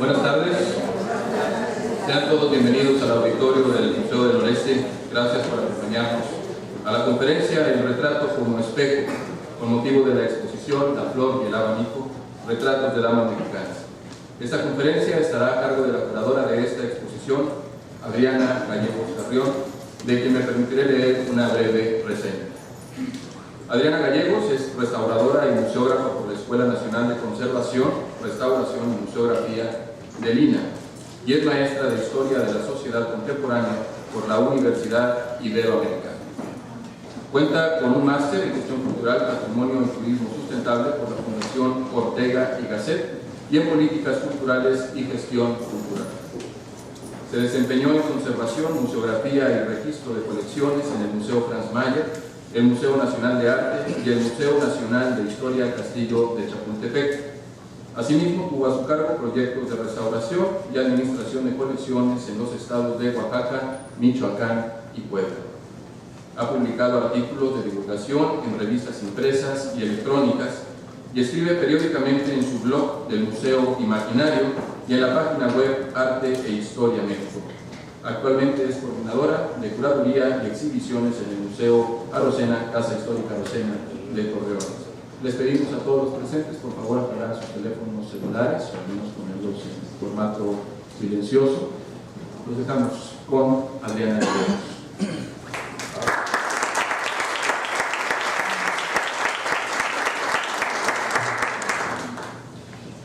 Buenas tardes. Sean todos bienvenidos al auditorio del Museo del Noreste. Gracias por acompañarnos a la conferencia El retrato como espejo, con motivo de la exposición La flor y el abanico, retratos de damas mexicanas. Esta conferencia estará a cargo de la curadora de esta exposición, Adriana Gallegos Carrión, de quien me permitiré leer una breve reseña. Adriana Gallegos es restauradora y museógrafa por la Escuela Nacional de Conservación, Restauración y Museografía de Lina, y es maestra de Historia de la Sociedad Contemporánea por la Universidad Iberoamericana. Cuenta con un máster en Gestión Cultural, Patrimonio y Turismo Sustentable por la Fundación Ortega y Gasset y en Políticas Culturales y Gestión Cultural. Se desempeñó en Conservación, Museografía y Registro de Colecciones en el Museo Franz Mayer, el Museo Nacional de Arte y el Museo Nacional de Historia del Castillo de Chapultepec. Asimismo, tuvo a su cargo proyectos de restauración y administración de colecciones en los estados de Oaxaca, Michoacán y Puebla. Ha publicado artículos de divulgación en revistas impresas y electrónicas y escribe periódicamente en su blog del Museo Imaginario y en la página web Arte e Historia México. Actualmente es coordinadora de curaduría y exhibiciones en el Museo Arocena, Casa Histórica Arocena de Torreón. Les pedimos a todos los presentes, por favor, apagar sus teléfonos celulares, o al menos ponerlos en formato silencioso. Los dejamos con Adriana Gallegos.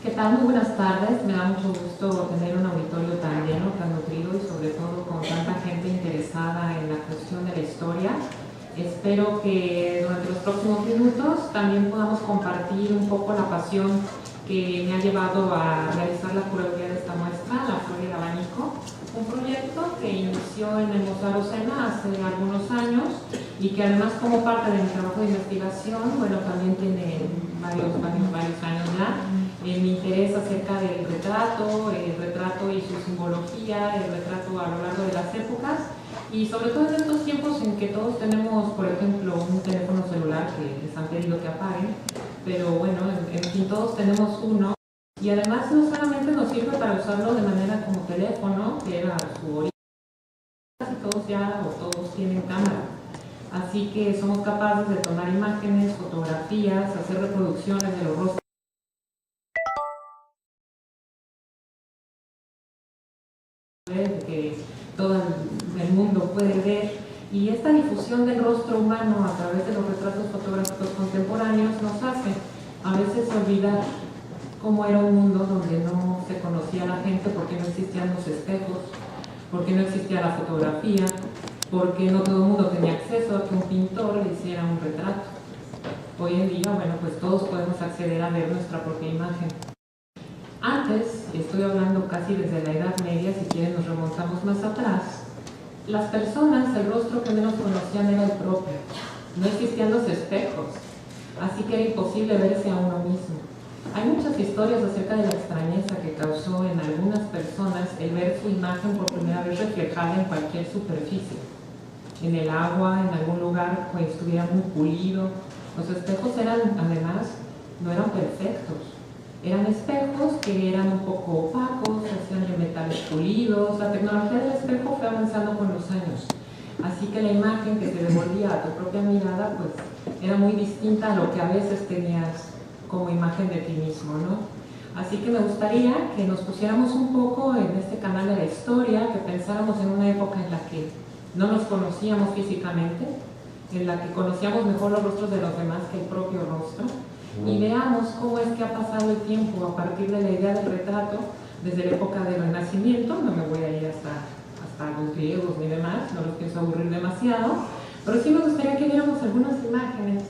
¿Qué tal? Muy buenas tardes. Me da mucho gusto tener un auditorio tan lleno, tan nutrido y sobre todo con tanta gente interesada en la cuestión de la historia. Espero que durante los próximos minutos también podamos compartir un poco la pasión que me ha llevado a realizar la curaduría de esta muestra, La flor y el abanico, un proyecto que inició en el Museo Arocena hace algunos años y que además como parte de mi trabajo de investigación, bueno, también tiene varios años ya. Mi interés acerca del retrato, el retrato y su simbología, el retrato a lo largo de las épocas y sobre todo en estos tiempos en que todos tenemos, por ejemplo, un teléfono celular que les han pedido que apaguen, pero bueno, en fin, todos tenemos uno y además no solamente nos sirve para usarlo de manera como teléfono, que era su origen, casi todos ya o todos tienen cámara. Así que somos capaces de tomar imágenes, fotografías, hacer reproducciones de los rostros que todo el mundo puede ver, y esta difusión del rostro humano a través de los retratos fotográficos contemporáneos nos hace a veces olvidar cómo era un mundo donde no se conocía a la gente, porque no existían los espejos, porque no existía la fotografía, porque no todo el mundo tenía acceso a que un pintor le hiciera un retrato. Hoy en día, bueno, pues todos podemos acceder a ver nuestra propia imagen. Antes, estoy hablando casi desde la Edad Media, si quieren nos remontamos más atrás, las personas, el rostro que menos conocían era el propio. No existían los espejos, así que era imposible verse a uno mismo. Hay muchas historias acerca de la extrañeza que causó en algunas personas el ver su imagen por primera vez reflejada en cualquier superficie. En el agua, en algún lugar que estuviera muy pulido. Los espejos eran, además, no eran perfectos. Eran espejos que eran un poco opacos, se hacían de metales pulidos. La tecnología del espejo fue avanzando con los años. Así que la imagen que se devolvía a tu propia mirada, pues, era muy distinta a lo que a veces tenías como imagen de ti mismo, ¿no? Así que me gustaría que nos pusiéramos un poco en este canal de la historia, que pensáramos en una época en la que no nos conocíamos físicamente, en la que conocíamos mejor los rostros de los demás que el propio rostro, y veamos cómo es que ha pasado el tiempo a partir de la idea del retrato, desde la época del Renacimiento. No me voy a ir hasta los griegos ni demás, no los pienso aburrir demasiado, pero sí me gustaría que viéramos algunas imágenes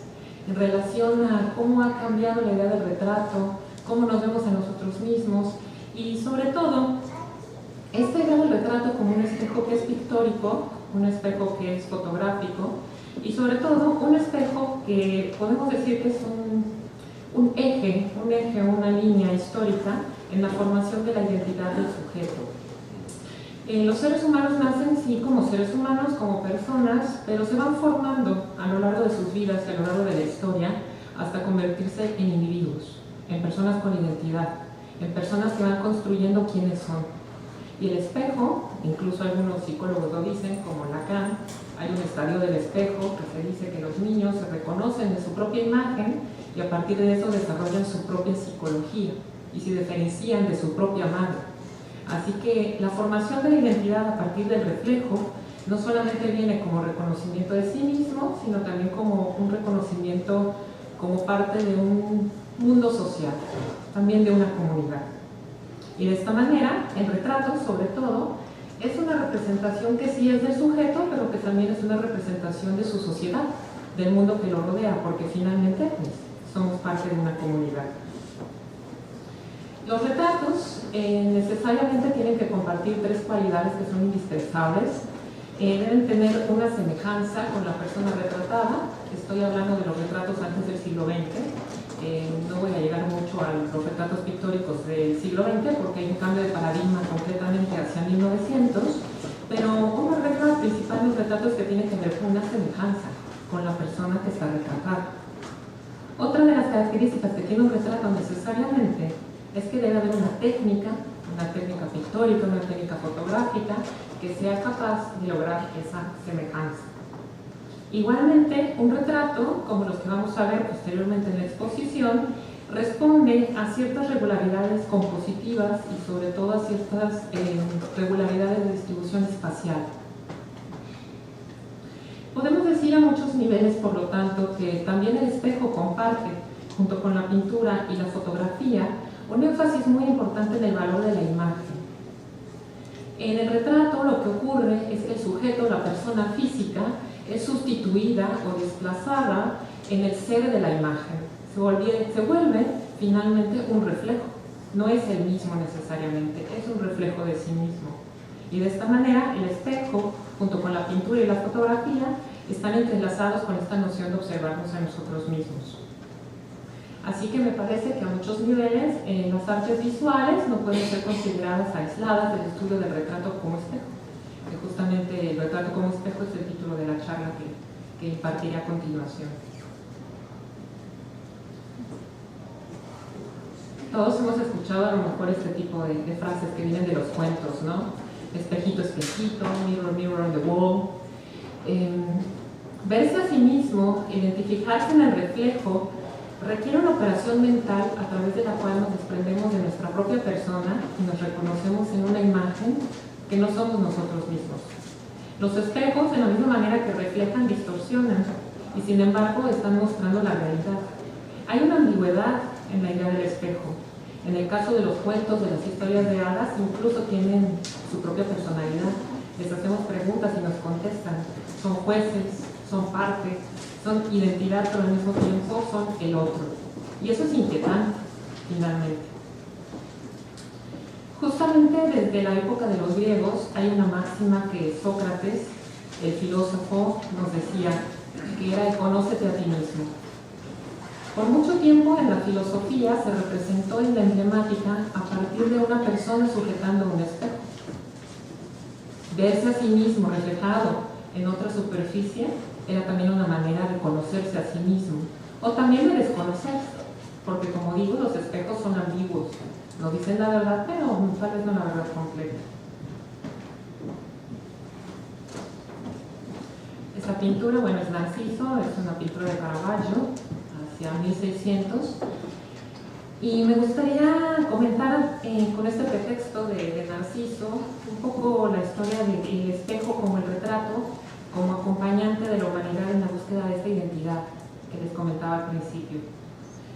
en relación a cómo ha cambiado la idea del retrato, cómo nos vemos a nosotros mismos y sobre todo esta idea del retrato como un espejo que es pictórico, un espejo que es fotográfico y sobre todo un espejo que podemos decir que es un eje, una línea histórica en la formación de la identidad del sujeto. Los seres humanos nacen sí como seres humanos, como personas, pero se van formando a lo largo de sus vidas y a lo largo de la historia hasta convertirse en individuos, en personas con identidad. en personas que van construyendo quiénes son. Y el espejo, incluso algunos psicólogos lo dicen, como Lacan, hay un estadio del espejo que se dice que los niños se reconocen de su propia imagen y a partir de eso desarrollan su propia psicología y se diferencian de su propia madre. Así que la formación de la identidad a partir del reflejo no solamente viene como reconocimiento de sí mismo, sino también como un reconocimiento como parte de un mundo social, también de una comunidad. Y de esta manera, el retrato, sobre todo, es una representación que sí es del sujeto, pero que también es una representación de su sociedad, del mundo que lo rodea, porque finalmente pues, somos parte de una comunidad. Los retratos necesariamente tienen que compartir tres cualidades que son indispensables. Deben tener una semejanza con la persona retratada. Estoy hablando de los retratos antes del siglo XX. No voy a llegar mucho a los retratos pictóricos del siglo XX porque hay un cambio de paradigma completamente hacia 1900, pero uno de los principales retratos que tienen que ver con una semejanza con la persona que está retratada. Otra de las características que tiene un retrato necesariamente es que debe haber una técnica pictórica, una técnica fotográfica que sea capaz de lograr esa semejanza. Igualmente, un retrato, como los que vamos a ver posteriormente en la exposición, responde a ciertas regularidades compositivas y sobre todo a ciertas regularidades de distribución espacial. Podemos decir a muchos niveles, por lo tanto, que también el espejo comparte, junto con la pintura y la fotografía, un énfasis muy importante en el valor de la imagen. En el retrato lo que ocurre es que el sujeto, la persona física, es sustituida o desplazada en el ser de la imagen. Se vuelve finalmente un reflejo. No es el mismo necesariamente, es un reflejo de sí mismo. Y de esta manera el espejo, junto con la pintura y la fotografía, están entrelazados con esta noción de observarnos a nosotros mismos. Así que me parece que a muchos niveles las artes visuales no pueden ser consideradas aisladas del estudio del retrato como espejo. Que justamente el retrato como espejo es el título de la charla que impartiré a continuación. Todos hemos escuchado a lo mejor este tipo de frases que vienen de los cuentos, ¿no? Espejito, espejito, mirror, mirror on the wall. Verse a sí mismo, identificarse en el reflejo, requiere una operación mental a través de la cual nos desprendemos de nuestra propia persona y nos reconocemos en una imagen que no somos nosotros mismos. Los espejos, de la misma manera que reflejan, distorsionan y sin embargo están mostrando la realidad. Hay una ambigüedad en la idea del espejo. En el caso de los cuentos, de las historias de hadas, incluso tienen su propia personalidad. Les hacemos preguntas y nos contestan. Son jueces, son parte, son identidad, pero al mismo tiempo son el otro. Y eso es inquietante, finalmente. Justamente desde la época de los griegos hay una máxima que Sócrates, el filósofo, nos decía, que era el conócete a ti mismo. Por mucho tiempo en la filosofía se representó en la emblemática a partir de una persona sujetando un espejo. Verse a sí mismo reflejado en otra superficie era también una manera de conocerse a sí mismo, o también de desconocerse, porque como digo, los espejos son ambiguos, no dicen la verdad, pero tal vez no la verdad completa. Esta pintura, bueno, es Narciso, es una pintura de Caravaggio, hacia 1600, y me gustaría comentar con este pretexto de Narciso un poco la historia del espejo como el retrato, como acompañante de la humanidad en la búsqueda de esta identidad que les comentaba al principio.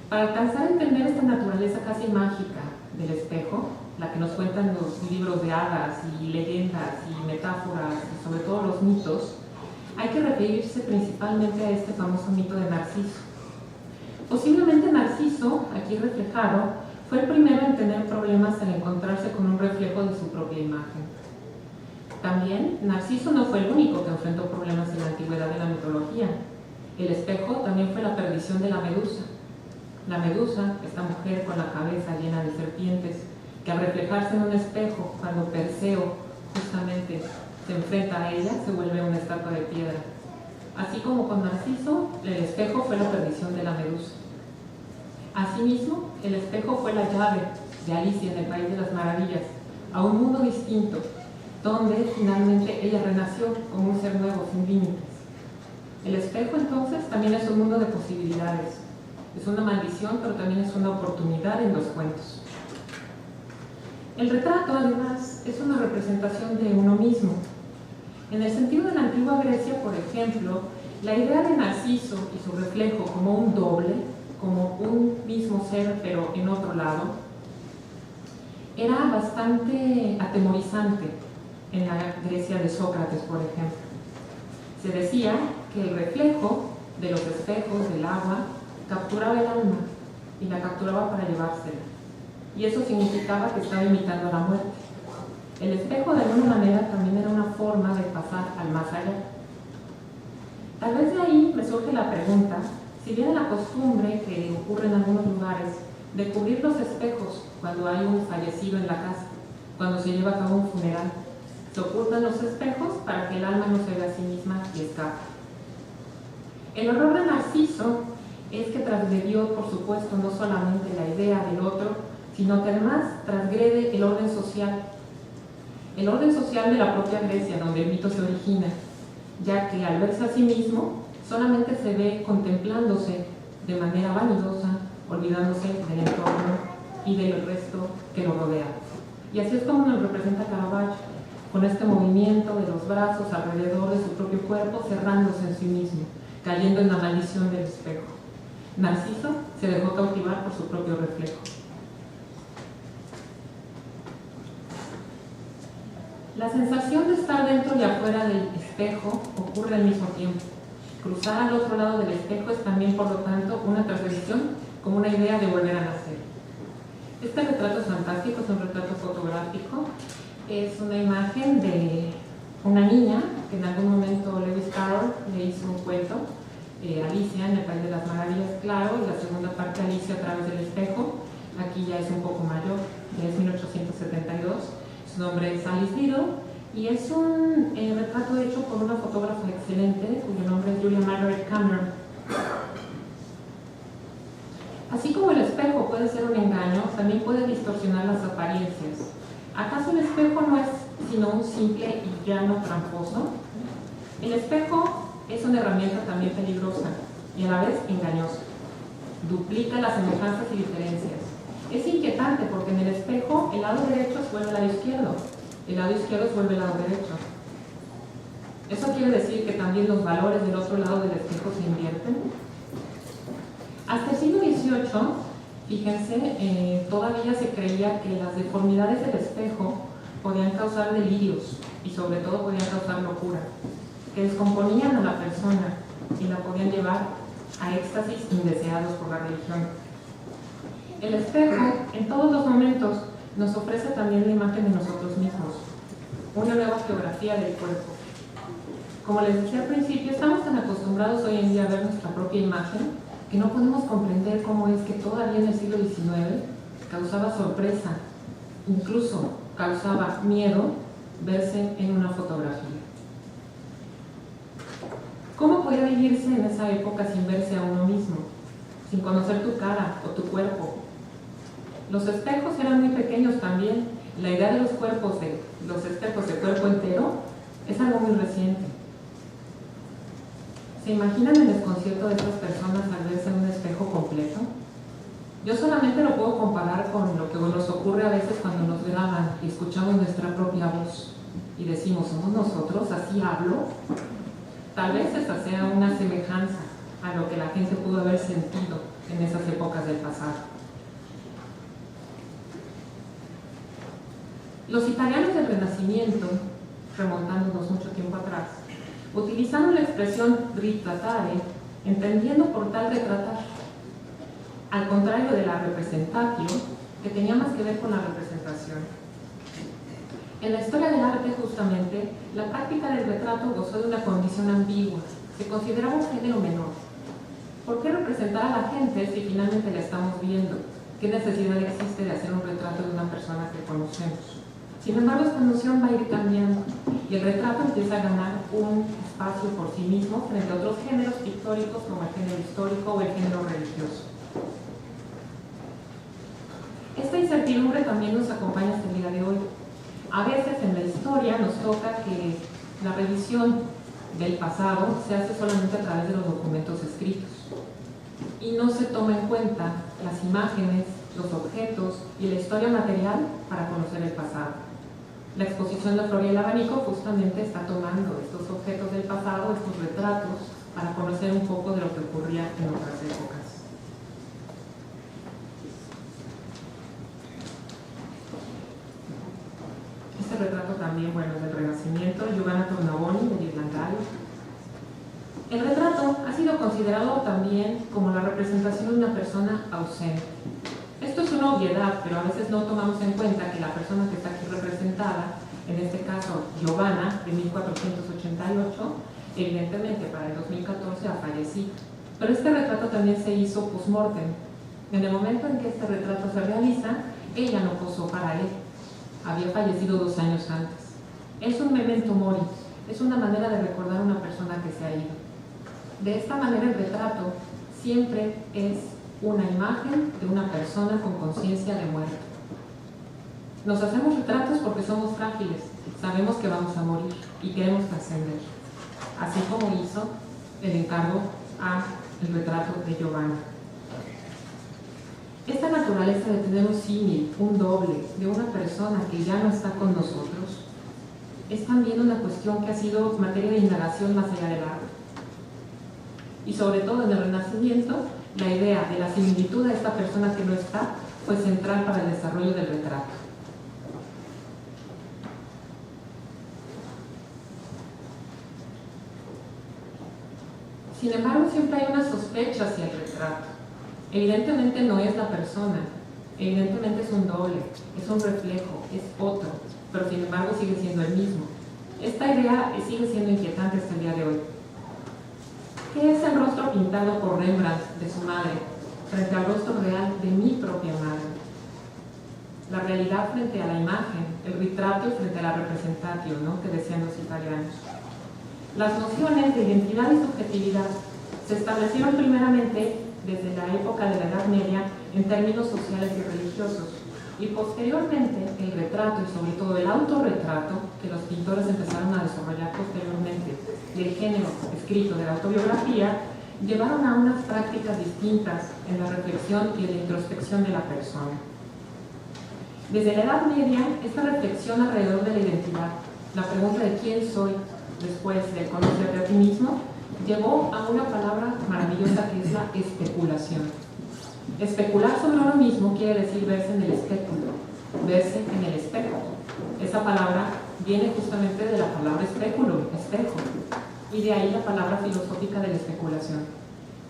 Para alcanzar a entender esta naturaleza casi mágica del espejo, la que nos cuentan los libros de hadas y leyendas y metáforas y sobre todo los mitos, hay que referirse principalmente a este famoso mito de Narciso. Posiblemente Narciso, aquí reflejado, fue el primero en tener problemas al encontrarse con un reflejo de su propia imagen. También, Narciso no fue el único que enfrentó problemas en la antigüedad de la mitología. El espejo también fue la perdición de la Medusa. La Medusa, esta mujer con la cabeza llena de serpientes, que al reflejarse en un espejo, cuando Perseo justamente se enfrenta a ella, se vuelve una estatua de piedra. Así como con Narciso, el espejo fue la perdición de la Medusa. Asimismo, el espejo fue la llave de Alicia en el País de las Maravillas a un mundo distinto, donde finalmente ella renació como un ser nuevo, sin límites. El espejo entonces también es un mundo de posibilidades. Es una maldición, pero también es una oportunidad en los cuentos. El retrato, además, es una representación de uno mismo. En el sentido de la antigua Grecia, por ejemplo, la idea de Narciso y su reflejo como un doble, como un mismo ser pero en otro lado, era bastante atemorizante en la Grecia de Sócrates, por ejemplo. Se decía que el reflejo de los espejos del agua capturaba el alma y la capturaba para llevársela. Y eso significaba que estaba imitando a la muerte. El espejo, de alguna manera, también era una forma de pasar al más allá. Tal vez de ahí me surge la pregunta, si viene la costumbre que ocurre en algunos lugares de cubrir los espejos cuando hay un fallecido en la casa, cuando se lleva a cabo un funeral. Se ocultan los espejos para que el alma no se vea a sí misma y escape. El horror de Narciso es que transgredió, por supuesto, no solamente la idea del otro, sino que además transgrede el orden social de la propia Grecia, donde el mito se origina, ya que al verse a sí mismo, solamente se ve contemplándose de manera vanidosa, olvidándose del entorno y del resto que lo rodea. Y así es como nos representa Caravaggio, con este movimiento de los brazos alrededor de su propio cuerpo, cerrándose en sí mismo, cayendo en la maldición del espejo. Narciso se dejó cautivar por su propio reflejo. La sensación de estar dentro y afuera del espejo ocurre al mismo tiempo. Cruzar al otro lado del espejo es también, por lo tanto, una transgresión como una idea de volver a nacer. Este retrato es fantástico, es un retrato fotográfico. Es una imagen de una niña que en algún momento Lewis Carroll le hizo un cuento, Alicia en el País de las Maravillas, claro, y la segunda parte, Alicia a través del espejo. Aquí ya es un poco mayor, ya es 1872. Su nombre es Alice Liddell y es un retrato hecho por una fotógrafa excelente cuyo nombre es Julia Margaret Cameron. Así como el espejo puede ser un engaño, también puede distorsionar las apariencias. ¿Acaso el espejo no es sino un simple y llano tramposo? El espejo es una herramienta también peligrosa y a la vez engañosa. Duplica las semejanzas y diferencias. Es inquietante porque en el espejo el lado derecho se vuelve el lado izquierdo, el lado izquierdo se vuelve el lado derecho. ¿Eso quiere decir que también los valores del otro lado del espejo se invierten? Hasta el siglo XVIII, fíjense, todavía se creía que las deformidades del espejo podían causar delirios y sobre todo podían causar locura, que descomponían a la persona y la podían llevar a éxtasis indeseados por la religión. El espejo, en todos los momentos, nos ofrece también la imagen de nosotros mismos, una nueva geografía del cuerpo. Como les decía al principio, estamos tan acostumbrados hoy en día a ver nuestra propia imagen que no podemos comprender cómo es que todavía en el siglo XIX causaba sorpresa, incluso causaba miedo verse en una fotografía. ¿Cómo podía vivirse en esa época sin verse a uno mismo, sin conocer tu cara o tu cuerpo? Los espejos eran muy pequeños también. La idea de los espejos de cuerpo entero es algo muy reciente. ¿Se imaginan el desconcierto de estas personas al verse en un espejo completo? Yo solamente lo puedo comparar con lo que nos ocurre a veces cuando nos graban y escuchamos nuestra propia voz y decimos, ¿somos nosotros? ¿Así hablo? Tal vez esa sea una semejanza a lo que la gente pudo haber sentido en esas épocas del pasado. Los italianos del Renacimiento, remontándonos mucho tiempo atrás, utilizaron la expresión ritratare, entendiendo por tal retratar, al contrario de la representatio, que tenía más que ver con la representación. En la historia del arte, justamente, la práctica del retrato gozó de una condición ambigua, se consideraba un género menor. ¿Por qué representar a la gente si finalmente la estamos viendo? ¿Qué necesidad existe de hacer un retrato de una persona que conocemos? Sin embargo, esta noción va a ir cambiando y el retrato empieza a ganar un espacio por sí mismo frente a otros géneros pictóricos como el género histórico o el género religioso. Esta incertidumbre también nos acompaña hasta el día de hoy. A veces en la historia nos toca que la revisión del pasado se hace solamente a través de los documentos escritos y no se toma en cuenta las imágenes, los objetos y la historia material para conocer el pasado. La exposición de Flor y el abanico justamente está tomando estos objetos del pasado, estos retratos, para conocer un poco de lo que ocurría en otras épocas. Este retrato también, bueno, es del Renacimiento, Giovanna Tornabuoni, del Irlandario. El retrato ha sido considerado también como la representación de una persona ausente. Esto es una obviedad, pero a veces no tomamos en cuenta que la persona que está aquí representada, en este caso Giovanna, de 1488, evidentemente para el 2014 ha fallecido. Pero este retrato también se hizo post-mortem. En el momento en que este retrato se realiza, ella no posó para él. Había fallecido 2 años antes. Es un memento mori, es una manera de recordar a una persona que se ha ido. De esta manera el retrato siempre es una imagen de una persona con conciencia de muerte. Nos hacemos retratos porque somos frágiles, sabemos que vamos a morir y queremos trascender, así como hizo el encargo al retrato de Giovanna. Esta naturaleza de tener un símil, un doble, de una persona que ya no está con nosotros, es también una cuestión que ha sido materia de indagación más allá del arte. Y sobre todo en el Renacimiento, la idea de la similitud a esta persona que no está fue central para el desarrollo del retrato. Sin embargo, siempre hay una sospecha hacia el retrato. Evidentemente no es la persona, evidentemente es un doble, es un reflejo, es otro, pero sin embargo sigue siendo el mismo. Esta idea sigue siendo inquietante hasta el día de hoy. ¿Qué es el rostro pintado por Rembrandt de su madre frente al rostro real de mi propia madre? La realidad frente a la imagen, el retrato frente a la representatio, ¿no?, que decían los italianos. Las nociones de identidad y subjetividad se establecieron primeramente desde la época de la Edad Media en términos sociales y religiosos, y posteriormente el retrato y sobre todo el autorretrato, que los pintores empezaron a desarrollar posteriormente del género escrito de la autobiografía, llevaron a unas prácticas distintas en la reflexión y en la introspección de la persona. Desde la Edad Media, esta reflexión alrededor de la identidad, la pregunta de quién soy después de conocerte a ti mismo, llevó a una palabra maravillosa que es la especulación. Especular sobre uno mismo quiere decir verse en el espéculo, verse en el espejo. Esa palabra viene justamente de la palabra espéculo, espejo, y de ahí la palabra filosófica de la especulación.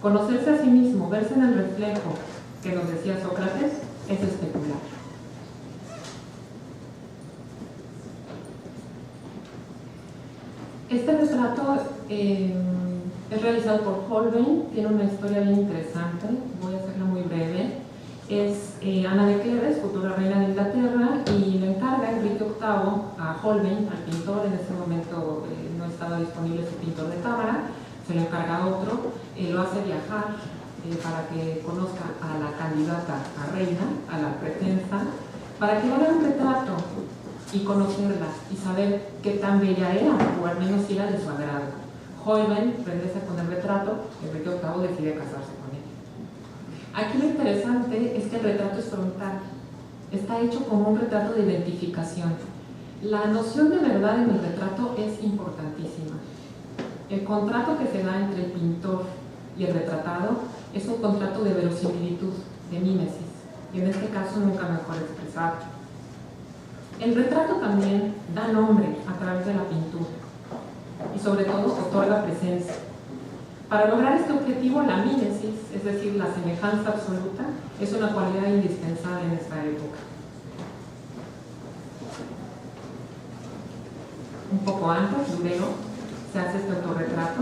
Conocerse a sí mismo, verse en el reflejo, que nos decía Sócrates, es especular. Este retrato es realizado por Holbein, tiene una historia bien interesante, voy a hacerla muy breve. Es Ana de Cleves, futura reina de Inglaterra, y le encarga Enrique VIII a Holbein, al pintor. En ese momento no estaba disponible su pintor de cámara, se le encarga a otro, lo hace viajar para que conozca a la candidata a reina, a la pretensa, para que haga un retrato y conocerla y saber qué tan bella era, o al menos si era de su agrado. Holbein regresa con el retrato, Enrique VIII decide casarse con él. Aquí lo interesante es que el retrato es frontal, está hecho como un retrato de identificación. La noción de verdad en el retrato es importantísima. El contrato que se da entre el pintor y el retratado es un contrato de verosimilitud, de mímesis, y en este caso nunca mejor expresado. El retrato también da nombre a través de la pintura y sobre todo otorga presencia. Para lograr este objetivo, la mímesis, es decir, la semejanza absoluta, es una cualidad indispensable en esta época. Un poco antes, luego, se hace este autorretrato,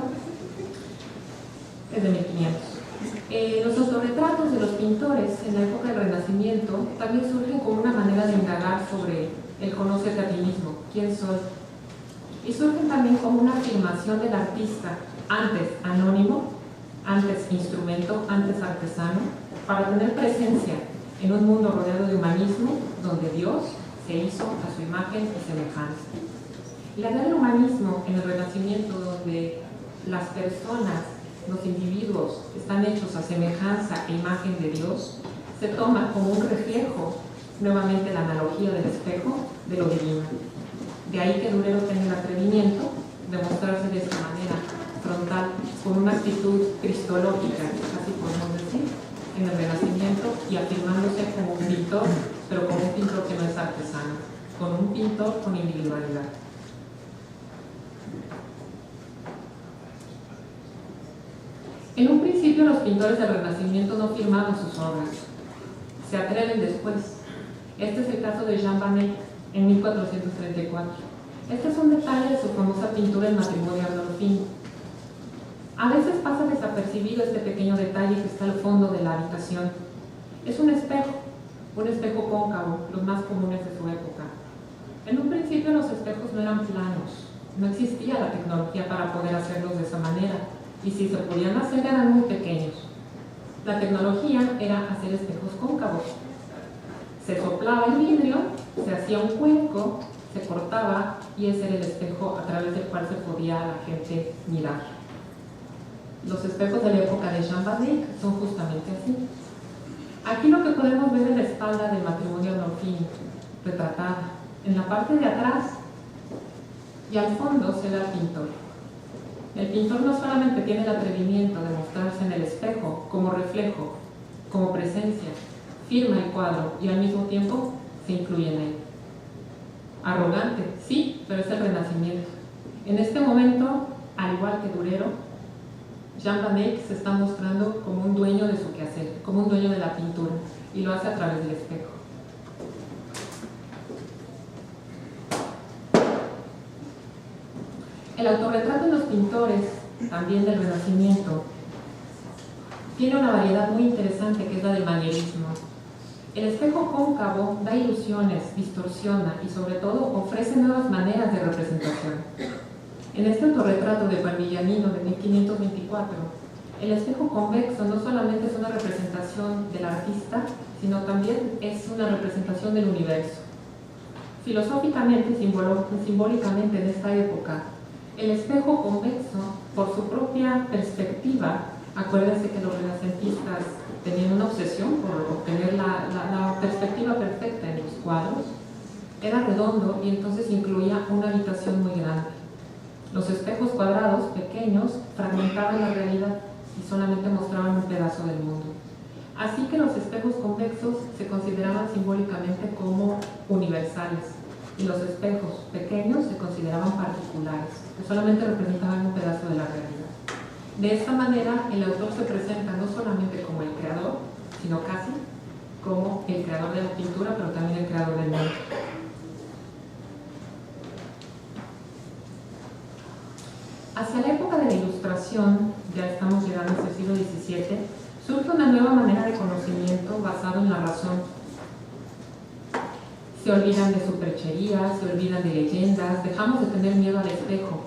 es de 1500. Los autorretratos de los pintores en la época del Renacimiento también surgen como una manera de indagar sobre el conócete a ti mismo, quién soy. Y surgen también como una afirmación del artista, antes anónimo, antes instrumento, antes artesano, para tener presencia en un mundo rodeado de humanismo, donde Dios se hizo a su imagen y semejanza. Y la idea del humanismo en el Renacimiento, donde las personas, los individuos, están hechos a semejanza e imagen de Dios, se toma como un reflejo, nuevamente la analogía del espejo, de lo divino. De ahí que Durero tenga el atrevimiento de mostrarse de esta manera frontal, con una actitud cristológica, así podemos decir, en el Renacimiento, y afirmándose como un pintor, pero como un pintor que no es artesano, con un pintor con individualidad. En un principio los pintores del Renacimiento no firmaban sus obras, se atreven después. Este es el caso de Jean Vaneyck en 1434. Este es un detalle de su famosa pintura El matrimonio Arnolfini. A veces pasa desapercibido este pequeño detalle que está al fondo de la habitación. Es un espejo cóncavo, los más comunes de su época. En un principio los espejos no eran planos, no existía la tecnología para poder hacerlos de esa manera, y si se podían hacer eran muy pequeños. La tecnología era hacer espejos cóncavos. Se soplaba el vidrio, se hacía un cuenco, se cortaba y ese era el espejo a través del cual se podía la gente mirar. Los espejos de la época de Jean Vaneyck son justamente así. Aquí lo que podemos ver es la espalda del matrimonio Arnolfini, retratada. En la parte de atrás y al fondo se ve al pintor. El pintor no solamente tiene el atrevimiento de mostrarse en el espejo como reflejo, como presencia, firma el cuadro y al mismo tiempo se incluye en él. Arrogante, sí, pero es el Renacimiento. En este momento, al igual que Durero, Jean Vaneyck se está mostrando como un dueño de su quehacer, como un dueño de la pintura, y lo hace a través del espejo. El autorretrato en los pintores, también del Renacimiento, tiene una variedad muy interesante que es la del manierismo. El espejo cóncavo da ilusiones, distorsiona y sobre todo ofrece nuevas maneras de representación. En este autorretrato de Parmigianino de 1524, el espejo convexo no solamente es una representación del artista, sino también es una representación del universo. Filosóficamente y simbólicamente en esta época, el espejo convexo, por su propia perspectiva, acuérdense que los renacentistas tenían una obsesión por obtener la perspectiva perfecta en los cuadros, era redondo y entonces incluía una habitación muy grande. Los espejos cuadrados, pequeños, fragmentaban la realidad y solamente mostraban un pedazo del mundo. Así que los espejos convexos se consideraban simbólicamente como universales y los espejos pequeños se consideraban particulares, que solamente representaban un pedazo de la realidad. De esta manera, el autor se presenta no solamente como el creador, sino casi como el creador de la pintura, pero también el creador del mundo. Hacia la época de la Ilustración, ya estamos llegando al siglo XVII, surge una nueva manera de conocimiento basado en la razón. Se olvidan de supercherías, se olvidan de leyendas, dejamos de tener miedo al espejo.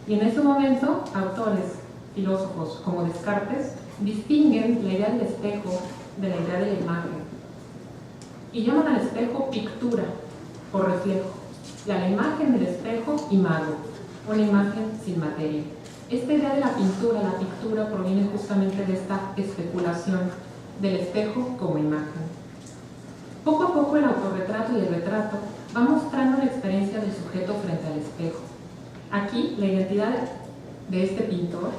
Y en ese momento, autores, filósofos como Descartes, distinguen la idea del espejo de la idea de la imagen. Y llaman al espejo pictura, o reflejo, y a la imagen del espejo imago, una imagen sin materia. Esta idea de la pintura, la pictura, proviene justamente de esta especulación del espejo como imagen. Poco a poco el autorretrato y el retrato va mostrando la experiencia del sujeto frente al espejo. Aquí la identidad de este pintor,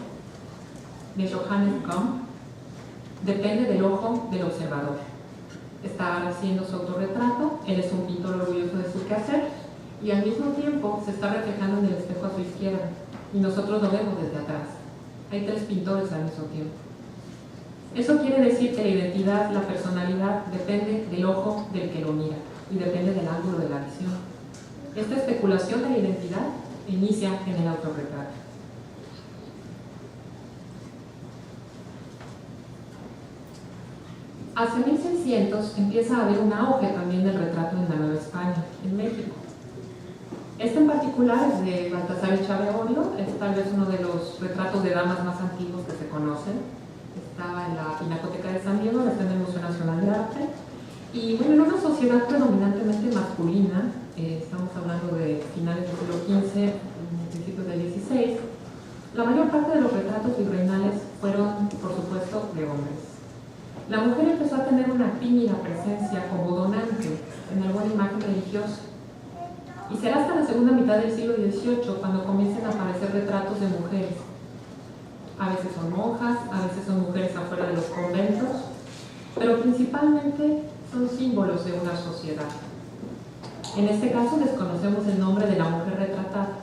de Johannes Comte, depende del ojo del observador. Está haciendo su autorretrato, él es un pintor orgulloso de su quehacer y al mismo tiempo se está reflejando en el espejo a su izquierda y nosotros lo vemos desde atrás. Hay tres pintores al mismo tiempo. Eso quiere decir que la identidad, la personalidad, depende del ojo del que lo mira y depende del ángulo de la visión. Esta especulación de la identidad inicia en el autorretrato. Hacia 1600 empieza a haber un auge también del retrato en la Nueva España, en México. Este en particular es de Baltasar Echave Orio, es tal vez uno de los retratos de damas más antiguos que se conocen. estaba en la Pinacoteca de San Diego, está en el Museo Nacional de Arte. Y bueno, en una sociedad predominantemente masculina, estamos hablando de finales del siglo XV, principios del XVI, la mayor parte de los retratos virreinales fueron, por supuesto, de hombres. La mujer empezó a tener una tímida presencia como donante en alguna imagen religiosa. Y será hasta la segunda mitad del siglo XVIII cuando comiencen a aparecer retratos de mujeres. A veces son monjas, a veces son mujeres afuera de los conventos, pero principalmente son símbolos de una sociedad. En este caso desconocemos el nombre de la mujer retratada,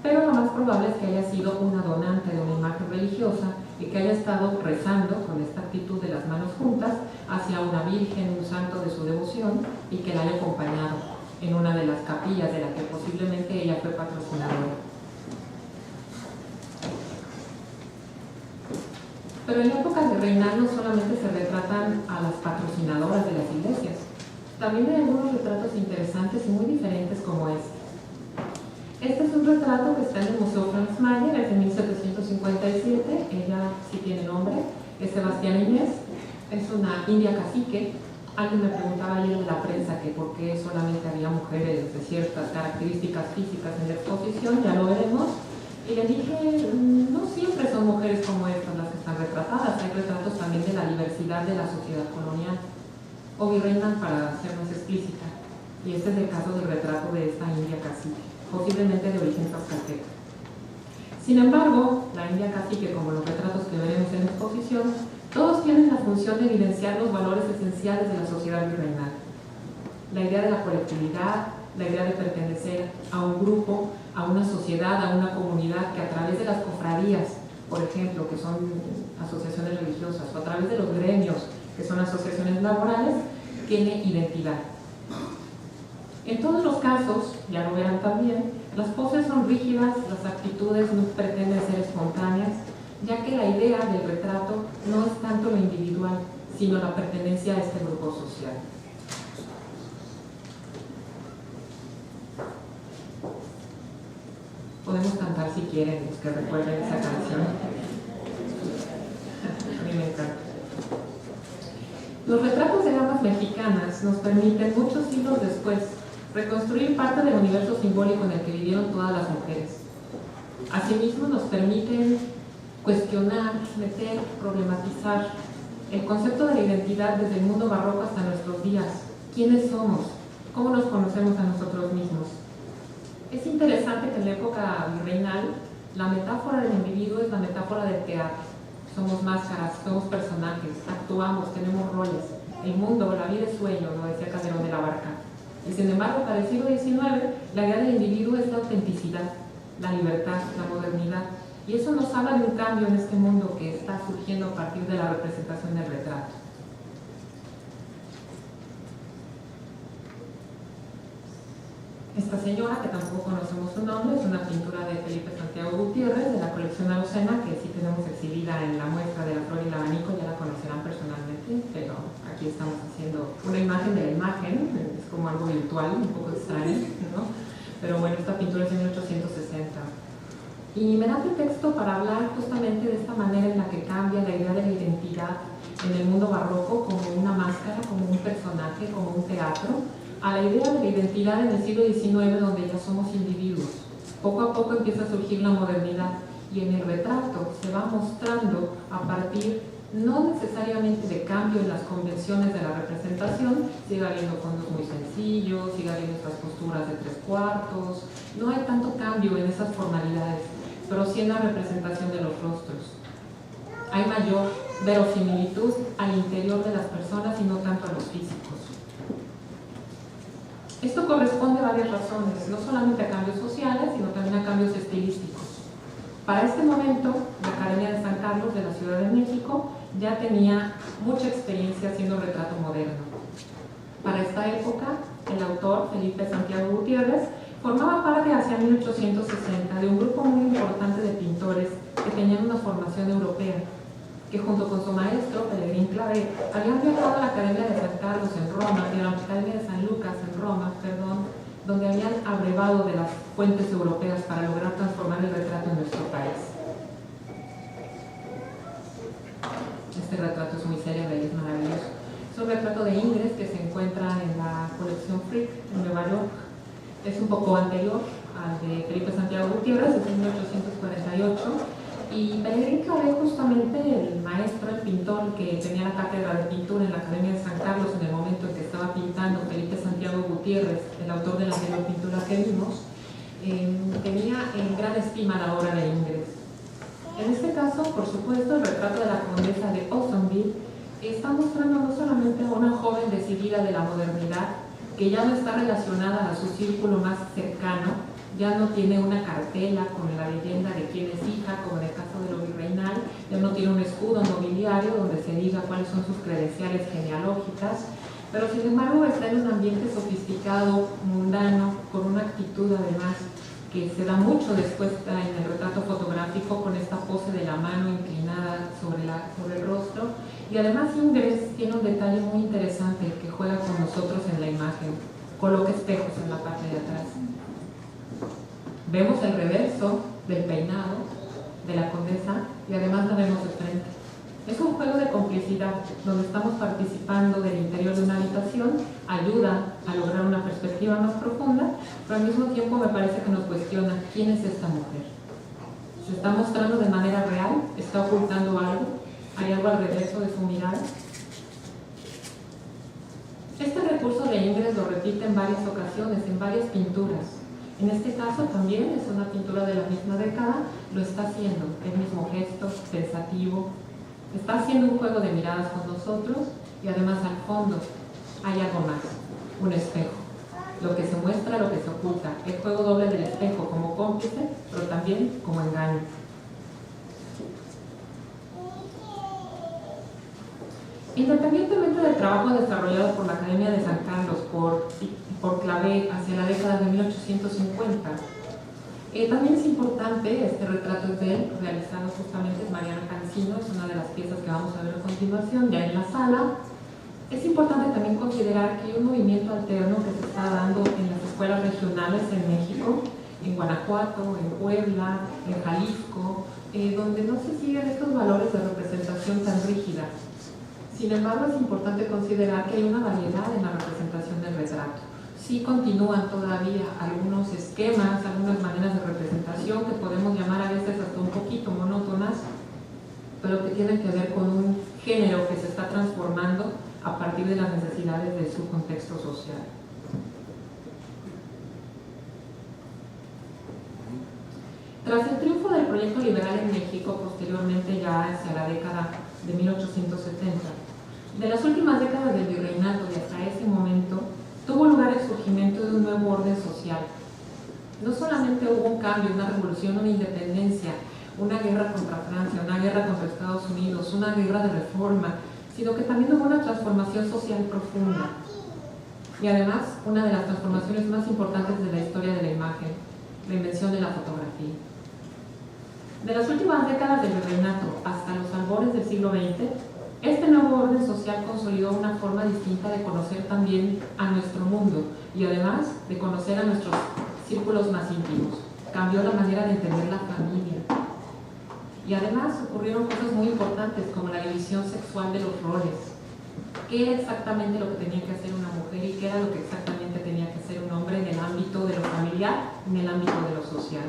pero lo más probable es que haya sido una donante de una imagen religiosa y que haya estado rezando con esta actitud de las manos juntas hacia una virgen, un santo de su devoción, y que la haya acompañado en una de las capillas de la que posiblemente ella fue patrocinadora. Pero en la época virreinal no solamente se retratan a las patrocinadoras de las iglesias, también hay algunos retratos interesantes y muy diferentes como este. Este es un retrato que está en el Museo Franz Mayer, es de 1757, ella sí tiene nombre, es Sebastiana Inés, es una india cacique. Alguien me preguntaba ayer de la prensa que por qué solamente había mujeres de ciertas características físicas en la exposición, ya lo veremos. Y le dije, no siempre son mujeres como estas las que están retratadas, hay retratos también de la diversidad de la sociedad colonial, o virreinal para ser más explícita. Y este es el caso del retrato de esta india cacique, posiblemente de origen tlaxcalteca. Sin embargo, la india cacique, como los retratos que veremos en la exposición, todos tienen la función de evidenciar los valores esenciales de la sociedad virreinal. La idea de la colectividad, la idea de pertenecer a un grupo, a una sociedad, a una comunidad que a través de las cofradías, por ejemplo, que son asociaciones religiosas, o a través de los gremios, que son asociaciones laborales, tiene identidad. En todos los casos, ya lo verán también, las poses son rígidas, las actitudes no pretenden ser espontáneas, ya que la idea del retrato no es tanto lo individual, sino la pertenencia a este grupo social. Podemos cantar si quieren, los que recuerden esa canción. A mí me encanta. Los retratos de damas mexicanas nos permiten, muchos siglos después, reconstruir parte del universo simbólico en el que vivieron todas las mujeres. Asimismo, nos permiten cuestionar, meter, problematizar el concepto de la identidad desde el mundo barroco hasta nuestros días. ¿Quiénes somos? ¿Cómo nos conocemos a nosotros mismos? Es interesante que en la época virreinal la metáfora del individuo es la metáfora del teatro. Somos máscaras, somos personajes, actuamos, tenemos roles. El mundo, la vida es sueño, lo decía Calderón de la Barca. Y sin embargo, para el siglo XIX, la idea del individuo es la autenticidad, la libertad, la modernidad. Y eso nos habla de un cambio en este mundo que está surgiendo a partir de la representación del retrato. Esta señora, que tampoco conocemos su nombre, es una pintura de Felipe Santiago Gutiérrez, de la colección Arocena, que sí tenemos exhibida en la muestra de la flor y el abanico, ya la conocerán personalmente, pero aquí estamos haciendo una imagen de la imagen, es como algo virtual, un poco extraño, ¿no? Pero bueno, esta pintura es de 1860. Y me da pretexto para hablar justamente de esta manera en la que cambia la idea de la identidad en el mundo barroco como una máscara, como un personaje, como un teatro, a la idea de la identidad en el siglo XIX, donde ya somos individuos. Poco a poco empieza a surgir la modernidad y en el retrato se va mostrando a partir no necesariamente de cambio en las convenciones de la representación, sigue habiendo fondos muy sencillos, sigue habiendo estas posturas de 3/4, no hay tanto cambio en esas formalidades, pero sí en la representación de los rostros. Hay mayor verosimilitud al interior de las personas y no tanto a los físicos. Esto corresponde a varias razones, no solamente a cambios sociales, sino también a cambios estilísticos. Para este momento, la Academia de San Carlos de la Ciudad de México ya tenía mucha experiencia haciendo retrato moderno. Para esta época, el autor, Felipe Santiago Gutiérrez, formaba parte hacia 1860 de un grupo muy importante de pintores que tenían una formación europea, que junto con su maestro, Pellegrín Clavé, habían viajado a la Academia de San Carlos en Roma y a la Academia de San Lucas en Roma, donde habían abrevado de las fuentes europeas para lograr transformar el retrato en nuestro país. retrato de Ingres que se encuentra en la colección Frick en Nueva York. Es un poco anterior al de Felipe Santiago Gutiérrez, es de 1848. Y Pellegrín Clavé, justamente el maestro, el pintor que tenía la cátedra de pintura en la Academia de San Carlos en el momento en que estaba pintando Felipe Santiago Gutiérrez, el autor de la anterior pintura que vimos, tenía en gran estima la obra de Ingres. En este caso, por supuesto, el retrato de la condesa de Aussonville está mostrando no solamente a una joven decidida de la modernidad, que ya no está relacionada a su círculo más cercano, ya no tiene una cartela con la leyenda de quién es hija, como en el caso de lo virreinal, ya no tiene un escudo nobiliario donde se diga cuáles son sus credenciales genealógicas, pero sin embargo está en un ambiente sofisticado, mundano, con una actitud además que se da mucho después en el retrato fotográfico con esta pose de la mano inclinada sobre el rostro. Y además Ingres tiene un detalle muy interesante que juega con nosotros en la imagen, coloca espejos en la parte de atrás. Vemos el reverso del peinado de la condesa y además la vemos de frente. Es un juego de complicidad donde estamos participando del interior de una habitación, ayuda a lograr una perspectiva más profunda, pero al mismo tiempo me parece que nos cuestiona quién es esta mujer. ¿Se está mostrando de manera real? ¿Está ocultando algo? ¿Hay algo al reverso de su mirada? Este recurso de Ingres lo repite en varias ocasiones, en varias pinturas. En este caso también es una pintura de la misma década, lo está haciendo, el mismo gesto, pensativo, está haciendo un juego de miradas con nosotros y además al fondo hay algo más, un espejo, lo que se muestra, lo que se oculta, el juego doble del espejo como cómplice, pero también como engaño. Independientemente del trabajo desarrollado por la Academia de San Carlos por Clavé hacia la década de 1850, también es importante, este retrato es de él, realizado justamente por Mariana Cancino, es una de las piezas que vamos a ver a continuación, ya en la sala. Es importante también considerar que hay un movimiento alterno que se está dando en las escuelas regionales en México, en Guanajuato, en Puebla, en Jalisco, donde no se siguen estos valores de representación tan rígida. Sin embargo, es importante considerar que hay una variedad en la representación del retrato. Sí continúan todavía algunos esquemas, algunas maneras de representación que podemos llamar a veces hasta un poquito monótonas, pero que tienen que ver con un género que se está transformando a partir de las necesidades de su contexto social. Tras el triunfo del proyecto liberal en México, posteriormente ya hacia la década de 1870, de las últimas décadas del virreinato y hasta ese momento, tuvo lugar el surgimiento de un nuevo orden social. No solamente hubo un cambio, una revolución, una independencia, una guerra contra Francia, una guerra contra Estados Unidos, una guerra de reforma, sino que también hubo una transformación social profunda. Y además, una de las transformaciones más importantes de la historia de la imagen, la invención de la fotografía. De las últimas décadas del virreinato hasta los albores del siglo XX, este nuevo orden social consolidó una forma distinta de conocer también a nuestro mundo y además de conocer a nuestros círculos más íntimos. Cambió la manera de entender la familia. Y además ocurrieron cosas muy importantes como la división sexual de los roles. ¿Qué era exactamente lo que tenía que hacer una mujer y qué era lo que exactamente tenía que hacer un hombre en el ámbito de lo familiar y en el ámbito de lo social?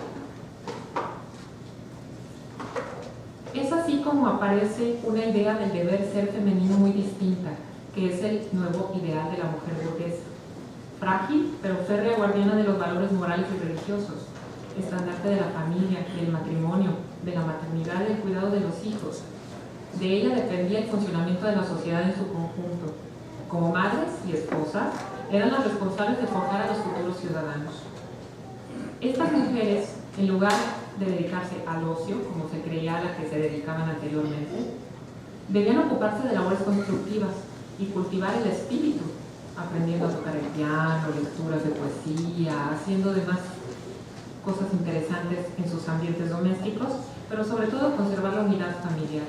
Es así como aparece una idea del deber ser femenino muy distinta, que es el nuevo ideal de la mujer burguesa. Frágil, pero férrea guardiana de los valores morales y religiosos, estandarte de la familia, del matrimonio, de la maternidad y del cuidado de los hijos. De ella dependía el funcionamiento de la sociedad en su conjunto. Como madres y esposas, eran las responsables de forjar a los futuros ciudadanos. Estas mujeres, en lugar de dedicarse al ocio, como se creía a la que se dedicaban anteriormente, debían ocuparse de labores constructivas y cultivar el espíritu, aprendiendo a tocar el piano, lecturas de poesía, haciendo demás cosas interesantes en sus ambientes domésticos, pero sobre todo conservar la unidad familiar.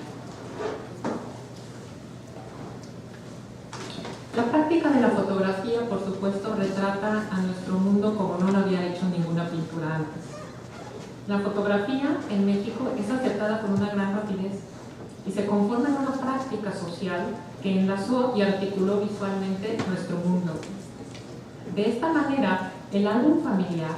La práctica de la fotografía, por supuesto, retrata a nuestro mundo como no lo había hecho ninguna pintura antes. La fotografía en México es aceptada con una gran rapidez y se conforma en una práctica social que enlazó y articuló visualmente nuestro mundo. De esta manera, el álbum familiar,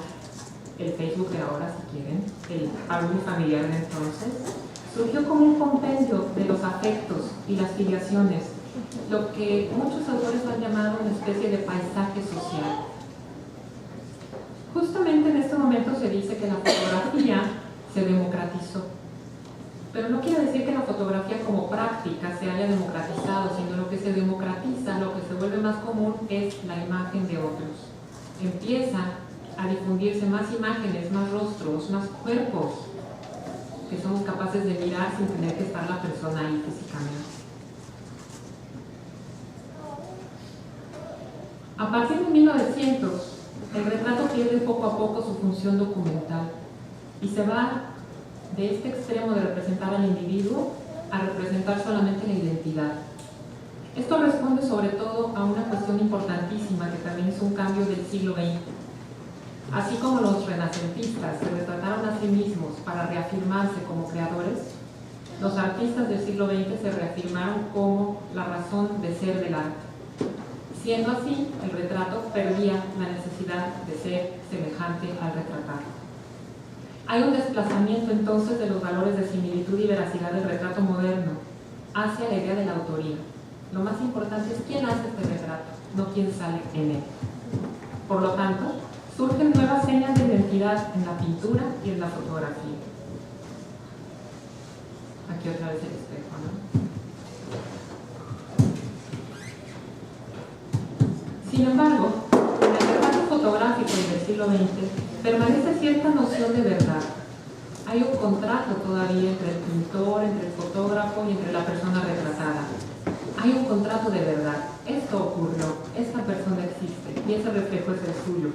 el Facebook de ahora si quieren, el álbum familiar de entonces, surgió como un compendio de los afectos y las filiaciones, lo que muchos autores han llamado una especie de paisaje social. Justamente en este momento se dice que la fotografía se democratizó, pero no quiere decir que la fotografía como práctica se haya democratizado, sino lo que se democratiza, lo que se vuelve más común es la imagen de otros. Empieza a difundirse más imágenes, más rostros, más cuerpos que somos capaces de mirar sin tener que estar la persona ahí físicamente. A partir de 1900, el retrato pierde poco a poco su función documental y se va de este extremo de representar al individuo a representar solamente la identidad. Esto responde sobre todo a una cuestión importantísima que también es un cambio del siglo XX. Así como los renacentistas se retrataron a sí mismos para reafirmarse como creadores, los artistas del siglo XX se reafirmaron como la razón de ser del arte. Siendo así, el retrato perdía la necesidad de ser semejante al retratado. Hay un desplazamiento entonces de los valores de similitud y veracidad del retrato moderno hacia la idea de la autoría. Lo más importante es quién hace este retrato, no quién sale en él. Por lo tanto, surgen nuevas señas de identidad en la pintura y en la fotografía. Aquí otra vez el espejo, ¿no? Sin embargo, en el retrato fotográfico del siglo XX permanece cierta noción de verdad. Hay un contrato todavía entre el pintor, entre el fotógrafo y entre la persona retratada. Hay un contrato de verdad. Esto ocurrió, esta persona existe y ese reflejo es el suyo.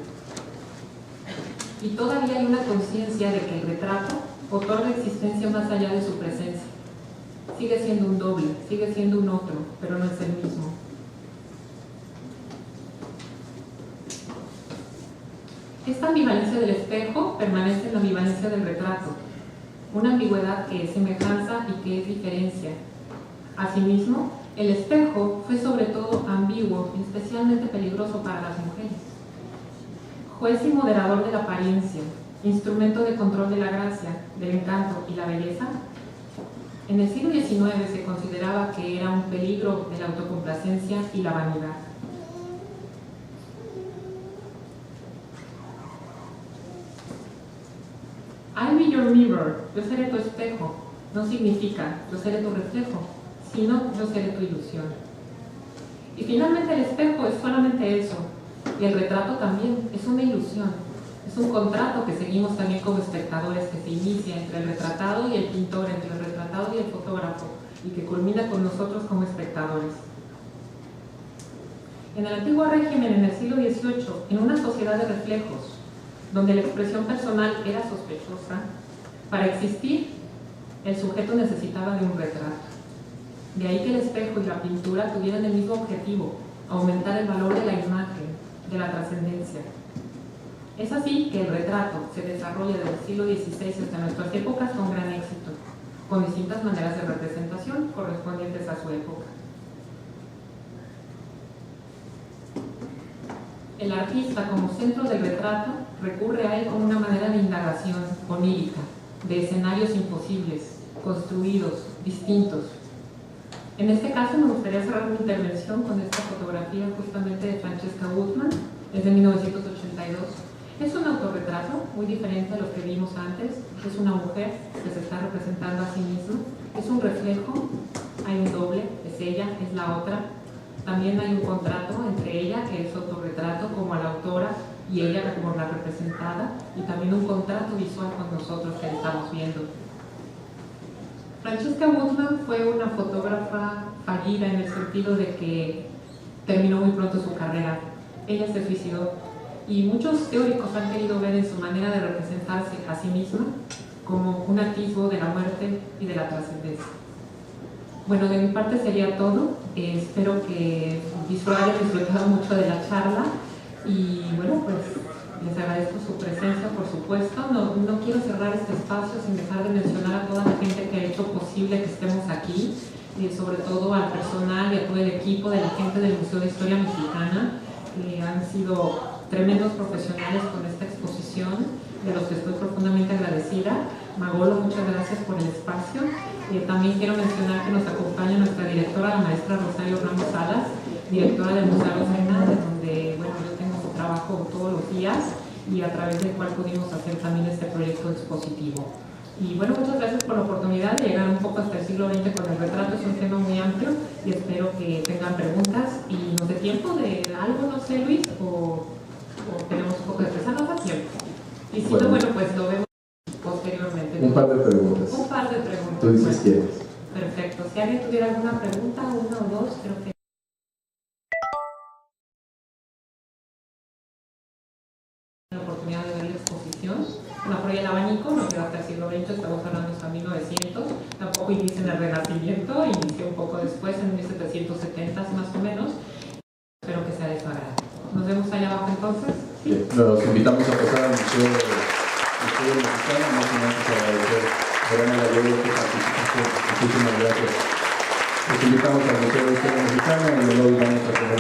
Y todavía hay una conciencia de que el retrato otorga existencia más allá de su presencia. Sigue siendo un doble, sigue siendo un otro, pero no es el mismo. Esta ambivalencia del espejo permanece en la ambivalencia del retrato, una ambigüedad que es semejanza y que es diferencia. Asimismo, el espejo fue sobre todo ambiguo y especialmente peligroso para las mujeres. Juez y moderador de la apariencia, instrumento de control de la gracia, del encanto y la belleza, en el siglo XIX se consideraba que era un peligro de la autocomplacencia y la vanidad. I'll be your mirror, yo seré tu espejo, no significa yo seré tu reflejo, sino yo seré tu ilusión. Y finalmente el espejo es solamente eso, y el retrato también es una ilusión, es un contrato que seguimos también como espectadores que se inicia entre el retratado y el pintor, entre el retratado y el fotógrafo, y que culmina con nosotros como espectadores. En el antiguo régimen, en el siglo XVIII, en una sociedad de reflejos, donde la expresión personal era sospechosa, para existir, el sujeto necesitaba de un retrato. De ahí que el espejo y la pintura tuvieran el mismo objetivo, aumentar el valor de la imagen, de la trascendencia. Es así que el retrato se desarrolla desde el siglo XVI hasta nuestras épocas con gran éxito, con distintas maneras de representación correspondientes a su época. El artista, como centro del retrato, recurre a él como una manera de indagación onírica, de escenarios imposibles, construidos, distintos. En este caso me gustaría cerrar mi intervención con esta fotografía justamente de Francesca Gutmann, es de 1982. Es un autorretrato muy diferente a lo que vimos antes. Es una mujer que se está representando a sí misma. Es un reflejo, hay un doble, es ella, es la otra. También hay un contrato entre ella, que es autorretrato, como a la autora, y ella como la representada, y también un contrato visual con nosotros que estamos viendo. Francesca Gutmann fue una fotógrafa fallida en el sentido de que terminó muy pronto su carrera. Ella se suicidó y muchos teóricos han querido ver en su manera de representarse a sí misma como un atisbo de la muerte y de la trascendencia. Bueno, de mi parte sería todo. Espero que hayan disfrutado mucho de la charla y bueno, pues les agradezco su presencia, por supuesto. No quiero cerrar este espacio sin dejar de mencionar a toda la gente que ha hecho posible que estemos aquí, sobre todo al personal y a todo el equipo de la gente del Museo de Historia Mexicana, que han sido tremendos profesionales con esta exposición, de los que estoy profundamente agradecida. Magolo, muchas gracias por el espacio. También quiero mencionar que nos acompaña nuestra directora, la maestra Rosario Ramos Salas, directora del Museo Arocena, de donde bueno, yo tengo un trabajo todos los días y a través del cual pudimos hacer también este proyecto expositivo. Y bueno, muchas gracias por la oportunidad de llegar un poco hasta el siglo XX con el retrato. Es un tema muy amplio y espero que tengan preguntas y nos dé tiempo de algo, no sé, Luis, o tenemos un poco de presa, nos da tiempo. Y si no, bueno, pues lo vemos posteriormente. Un par de preguntas. Un par de preguntas. Tú dices bueno, quieres. Perfecto. Si alguien tuviera alguna pregunta, una o dos, creo que la oportunidad de ver la exposición. Bueno, por ahí el abanico no queda hasta el siglo XX, estamos hablando hasta 1900. Tampoco inicia en el Renacimiento, inició un poco después, en 1770 más o menos. Espero que sea de su agrado. Nos vemos allá abajo entonces. Bien, los invitamos a pasar al Museo Mexicano, más o menos a agradecer a Lorena Gallego su participación. Muchísimas gracias. Los invitamos al Museo de Historia Mexicana y luego vamos a tener